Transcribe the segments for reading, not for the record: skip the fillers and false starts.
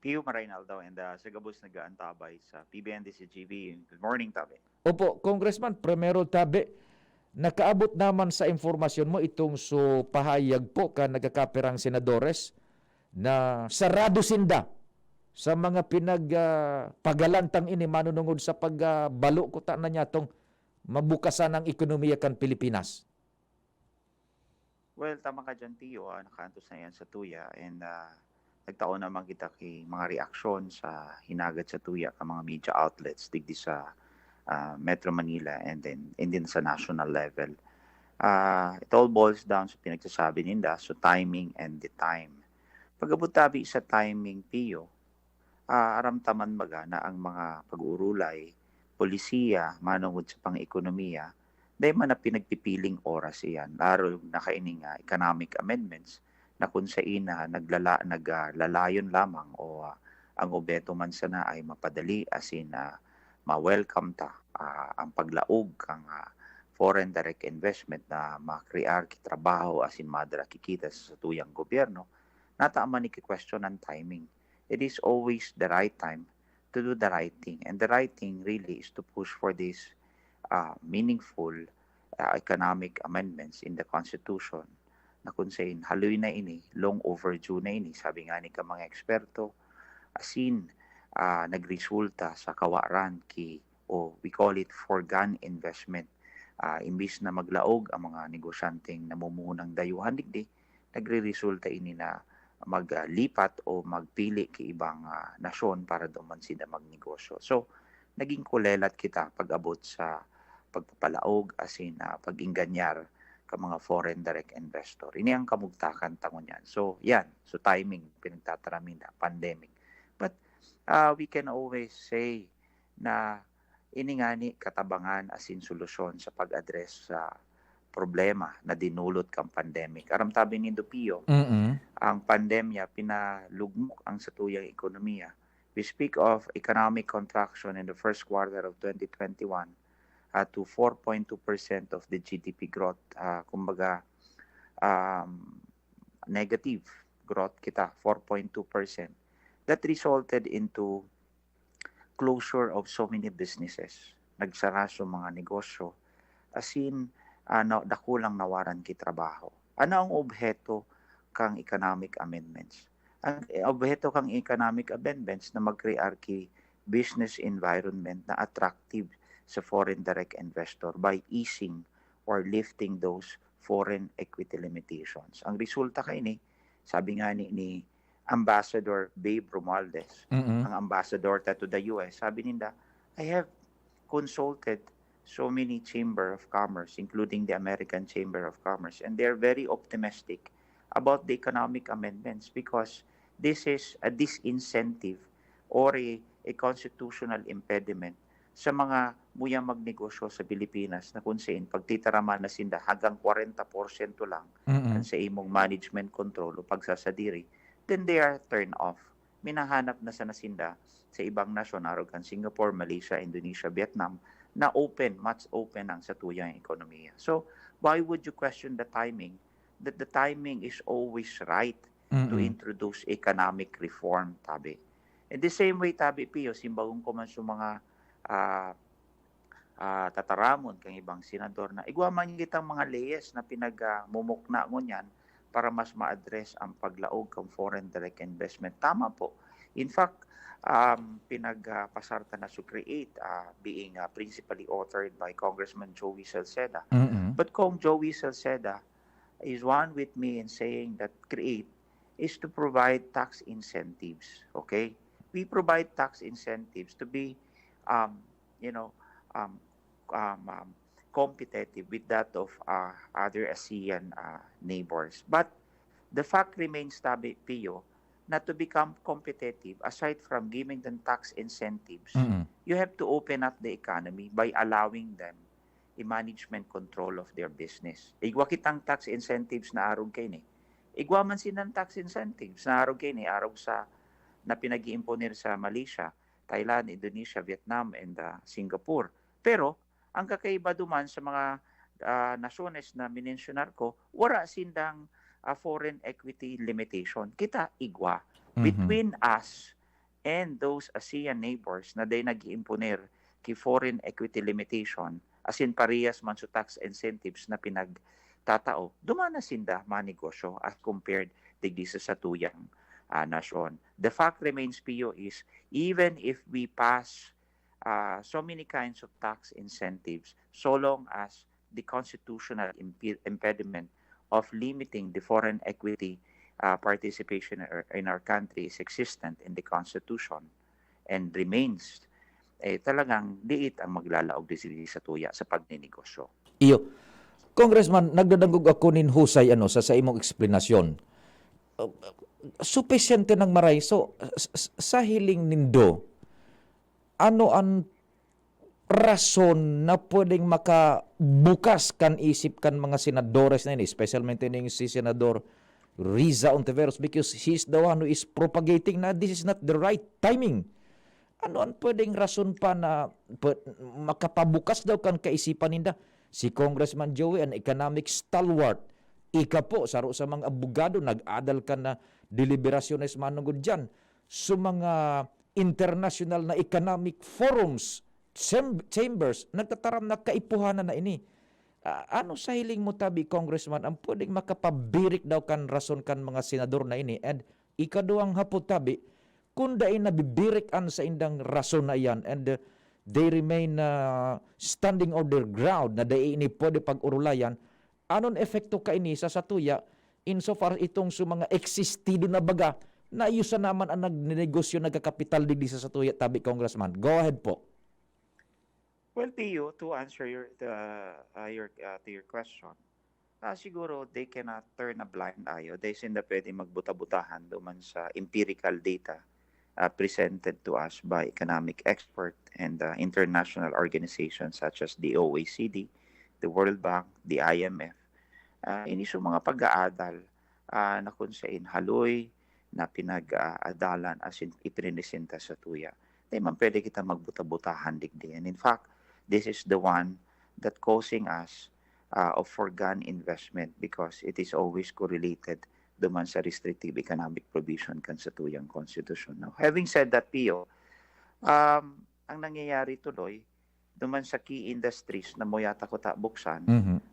Pio Marinaldo and sa gabos nag-aantabay sa PBND-CGV. Good morning, Tabi. Opo, Congressman, primero tabi, nakaabot naman sa informasyon mo itong so pahayag po ka nagkakapirang senadores na sarado sinda sa mga pagalantang ini manunungod sa pagbalo ko ta na niya tong mabukasan ang ekonomiya kan Pilipinas. Well, tama ka dyan, Pio. Nakaantos na yan sa tuya. And nagtaon naman kita kay mga reaksyon sa hinagad sa tuya ka mga media outlets digdi sa Metro Manila and then sa national level. It all boils down sa pinagsasabi ninda, so timing and the time. Pag-abot tabi sa timing, Pio, aramtaman baga na ang mga pag-uurulay, polisiya, manungod sa pang-ekonomiya, dahil man na pinagpipiling oras iyan, lalo na kaining economic amendments na kung sa ina naglalayon lamang o ang obeto man sana ay mapadali as in ma-welcome ta ang paglaog kang foreign direct investment na makrear trabaho as in madra kikita sa tuyang gobyerno, nataaman ni question ang timing. It is always the right time to do the right thing. And the right thing really is to push for this meaningful economic amendments in the Constitution na kung saan haloy na ini, long overdue na ini, sabi nga ni ka mga eksperto, asin nagresulta sa kawaran o we call it foregone investment. Imbis na maglaog ang mga negosyanteng namumuhunang dayuhan digdi, nagre-resulta ini na maglipat o magpili kay ibang nasyon para duman sila magnegosyo. So, naging kulelat kita pag-abot sa pagpapalaog as in pag-inganyar ka mga foreign direct investor. Ini ang kamugtakan tangon yan. So, yan. So, timing, pinagtataramin na, pandemic. But, we can always say na ini nga ni katabangan as in solusyon sa pag-address sa problema na dinulot kang pandemic. Aram tabi ni Pio, ang pandemya pinalugmok ang satuyang ekonomiya. We speak of economic contraction in the first quarter of 2021 to 4.2% of the GDP growth. Kumbaga, negative growth kita, 4.2%. That resulted into closure of so many businesses. Nagsara sa mga negosyo. As in, dakulang nawaran kitrabaho. Ano ang obheto kang economic amendments? Ang obheto kang economic amendments na mag-create ki business environment na attractive sa foreign direct investor by easing or lifting those foreign equity limitations. Ang resulta kay ni, sabi nga ni Ambassador Babe Romualdez, ang ambassador to the US, sabi ninda, I have consulted so many Chamber of Commerce, including the American Chamber of Commerce, and they're very optimistic about the economic amendments because this is a disincentive or a constitutional impediment sa mga muyang magnegosyo sa Pilipinas na kung saan pagtitaraman na sinda hanggang 40% lang sa imong management control o pagsasadiri, then they are turned off. Minahanap na sa nasinda sa ibang nasyon, arogan Singapore, Malaysia, Indonesia, Vietnam, na much open ang sa tuyang ekonomiya. So, why would you question the timing? That the timing is always right to introduce economic reform, tabi. In the same way, tabi, Pio, simbagong ko man sa mga tataramon kang ibang senador na igwaman kitang mga leyes na pinagmumukna ngunyan para mas ma-address ang paglaog ng foreign direct investment. Tama po. In fact, pinagpasarta na to create being principally authored by Congressman Joey Salceda. But Kong Joey Salceda is one with me in saying that create is to provide tax incentives. Okay? We provide tax incentives to be competitive with that of other ASEAN neighbors. But the fact remains, Tabi Pio, na to become competitive, aside from giving them tax incentives, you have to open up the economy by allowing them a management control of their business. Igwa kitang tax incentives na arog kayo ni. Igwa man sinang tax incentives na arog kayo ni, arog sa na pinag-iimponer sa Malaysia, Thailand, Indonesia, Vietnam, and Singapore. Pero, ang kakaiba duman sa mga nasyones na minensyonar ko, wala sindang foreign equity limitation. Kita igwa. Between us and those ASEAN neighbors na day nag-imponer kay foreign equity limitation, as in parehas man sa tax incentives na pinagtatao, dumana sinda manegosyo as compared digdi sa satuyang nasyon. The fact remains, Pio, is even if we pass so many kinds of tax incentives, so long as the constitutional impediment of limiting the foreign equity participation in our country is existent in the Constitution and remains, talagang liit ang maglalaog din sa tuya sa pagninegosyo. Iyo. Congressman, nagdadangog ako nin husay sa imong eksplanasyon. Supisyente ng maray. So, sa hiling nindo, ano ang rason na pwedeng makabukas kan isip kan mga senadores na ini, especially si Senador Riza Ontiveros, because he's the one who is propagating na this is not the right timing. Ano ang pwedeng rason pa na makapabukas daw kan kaisipan ninda? Si Congressman Joey, an economic stalwart, ika po, saro sa mga abogado, nag-adal ka na deliberasyones manungod dyan, sa mga international na economic forums, chambers, nagtataram na kaipuhanan na ini. Ano sa hiling mo tabi, Congressman, ang pwedeng makapabirik daw kan rason kan mga senador na ini? And ikaduang hapot tabi, kung dain nabibirik an sa indang rason na yan and they remain standing on their ground na dain ini pwede pag-urulayan, anon efekto ka ini sa satuya insofar itong sa mga existido na baga na ayusan naman ang nagnegosyo nagkakapital digdi sa satuya tabi, Congressman. Go ahead po. Well, Pio, to answer your question, siguro they cannot turn a blind eye. They sinda pwede magbuta-butahan duman sa empirical data presented to us by economic expert and international organizations such as the OECD, the World Bank, the IMF. Ini sa mga pag-aadal na kung saan haloy na pinag-aadalan as in iprinisenta sa tuya. Di man pwede kita magbuta-butahan digdi. And in fact, this is the one that causing us of foregone investment because it is always correlated duman sa restrictive economic provision kan sa tuyang constitution. Now, having said that, Pio, ang nangyayari tuloy duman sa key industries na mo yata ko buksan,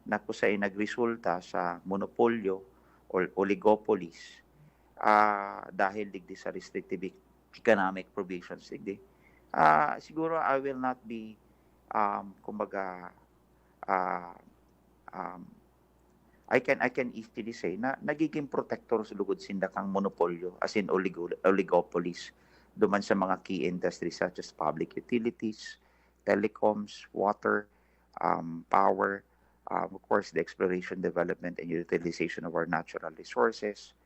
na kung sa'y nagresulta sa monopolyo or oligopolies dahil digdi sa restrictive economic provisions digdi. Siguro I will not be kumbaga I can easily say na nagiging protector sa lugod sinda kang monopolyo as in oligopolies duman sa mga key industries such as public utilities, telecoms, water, power, of course the exploration, development, and utilization of our natural resources.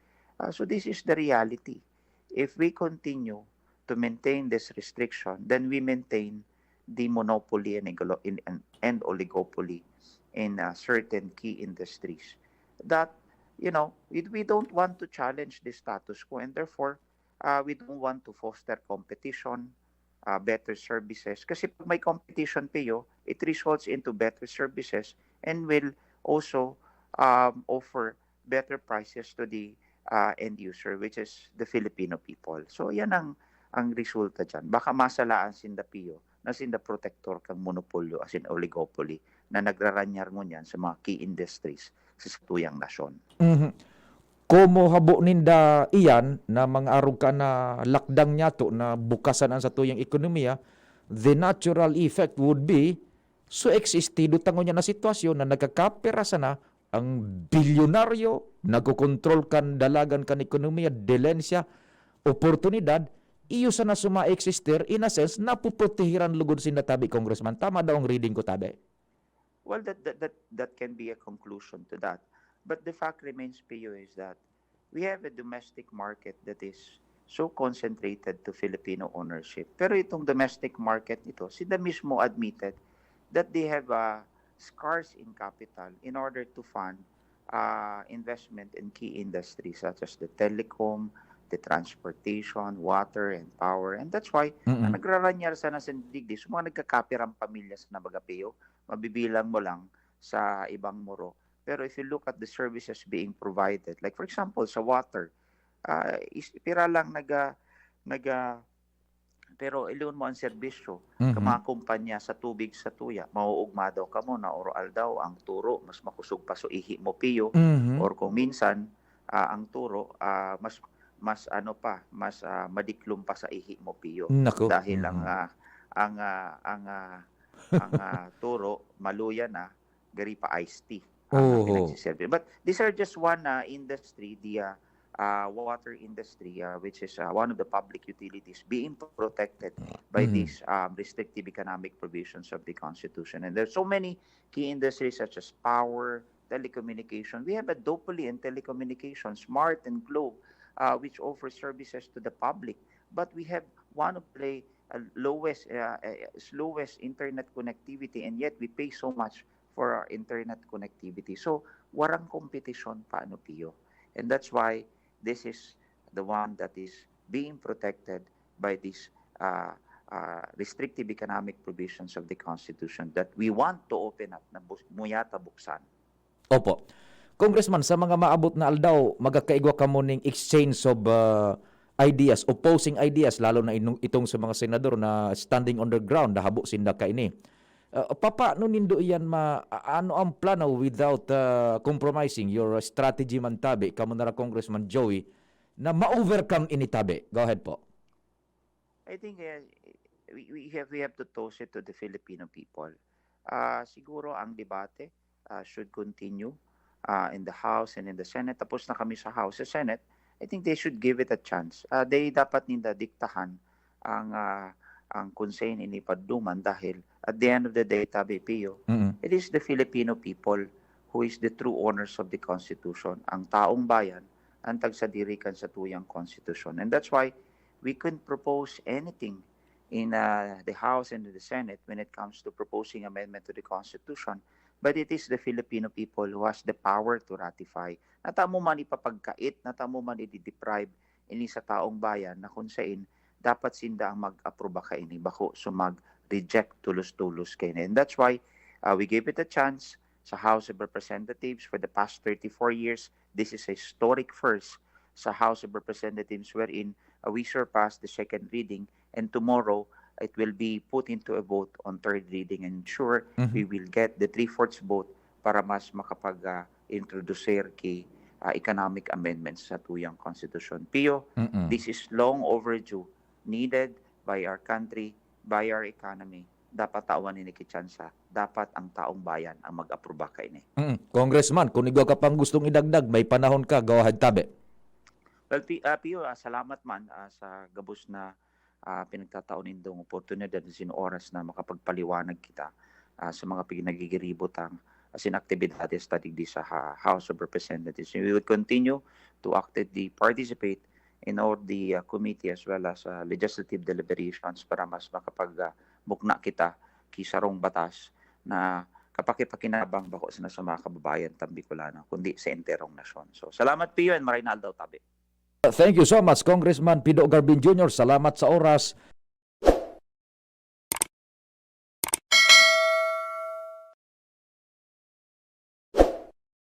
So this is the reality. If we continue to maintain this restriction, then we maintain the monopoly and oligopoly in certain key industries that, we don't want to challenge the status quo, and therefore, we don't want to foster competition, better services. Kasi pag may competition, Pio, it results into better services and will also offer better prices to the end user, which is the Filipino people. So yan ang resulta dyan. Baka masalaan sinda, Pio, na sinda protector kang monopolyo as in oligopoly na nagraranyar mo niyan sa mga key industries sa tuyang nasyon. Komo habo ninda iyan na mga arog ka na lakdang nyato na bukasan ang sa tuyang ekonomiya, the natural effect would be so existido tango niya na sitwasyon na nagkakapera sana ang bilyonaryo, nagkokontrol kan dalagan kan ekonomiya, delensya, oportunidad, iyo sana suma-exister in a sense na puprotehiran lugod sinda tabi, Congressman. Tama daw ang reading ko tabi. Well, that can be a conclusion to that. But the fact remains, Pio, is that we have a domestic market that is so concentrated to Filipino ownership. Pero itong domestic market nito, sila mismo admitted that they have scarce in capital in order to fund investment in key industries such as the telecom, the transportation, water, and power. And that's why, nagraranyar sana sa digdi, so mga nagkakapirang pamilya sa Nabagapeo, mabibilang mo lang sa ibang muro. Pero if you look at the services being provided, like for example, sa water, pira lang pero iluon mo ang serbisyo Mhm. ka mga kumpanya sa tubig sa tuya, mauugma daw kamo na oral daw ang turo mas makusog pa so ihi mo piyo, Mhm. or kung minsan ang turo mas ano pa, mas madiklom pa sa ihi mo piyo Naku. dahil Mhm. ang turo maluya na gari pa iced tea ang Oho. pinagsiserve. But these are just one industry, the water industry, which is one of the public utilities being protected by Mhm. these restrictive economic provisions of the Constitution. And there's so many key industries such as power, telecommunication. We have a duopoly in telecommunication, Smart and Globe, which offer services to the public. But we have one of the slowest internet connectivity, and yet we pay so much for our internet connectivity. So, warang competition paano piyo. And that's why this is the one that is being protected by these restrictive economic provisions of the Constitution that we want to open up na muyata buksan. Opo. Congressman, sa mga maabot na aldaw, magakaigwa ka mo ning exchange of ideas, opposing ideas, lalo na itong sa mga senador na standing on the ground, nahabo sinda ka ini. Paano nindo iyan ano ang plano without compromising your strategy man tabi, kamo na ra Congressman Joey, na ma-overcome ini tabi? Go ahead po. I think we have to toss it to the Filipino people. Siguro ang debate should continue in the House and in the Senate. Tapos na kami sa House. Sa Senate, I think they should give it a chance. They dapat ninda diktahan ang konseyo ni Padduman dahil at the end of the day, tabi Pio, it is the Filipino people who is the true owners of the Constitution. Ang taong bayan ang tagsadirikan sa tuyang Constitution. And that's why we couldn't propose anything in the House and the Senate when it comes to proposing amendment to the Constitution. But it is the Filipino people who has the power to ratify. Natamo man ipapagkait, natamo man i-deprive ini sa taong bayan na kung saan dapat sinda ang mag-aproba ka ini bako so mag-reject tulos-tulos kay ini. And that's why we gave it a chance sa House of Representatives for the past 34 years. This is a historic first sa House of Representatives wherein we surpassed the second reading, and tomorrow it will be put into a vote on third reading, and sure we will get the 3/4 vote para mas makapag-introducer kay economic amendments sa tuyang Constitution. Pio, this is long overdue, needed by our country, by our economy. Dapat tawan ni Kitsansa, dapat ang taong bayan ang mag-aproba kay ni. Congressman, kung ikaw ka pang gustong idagdag, may panahon ka, go ahead tabi. Well, Pio, salamat man sa gabos na pinagtataon nindong oportunidad sin oras na makapagpaliwanag kita sa mga pinagigiribot ang aktibidades tadig di sa House of Representatives. We will continue to actively participate in all the committee as well as legislative deliberations para mas makapag-mukna kita kisarong batas na kapakipakinabang bako sa mga kababayan tambi Bicolano kundi sa enterong nasyon. So salamat Pio and maray na aldaw tabi. Thank you so much, Congressman Pido Garbin Jr. Salamat sa oras.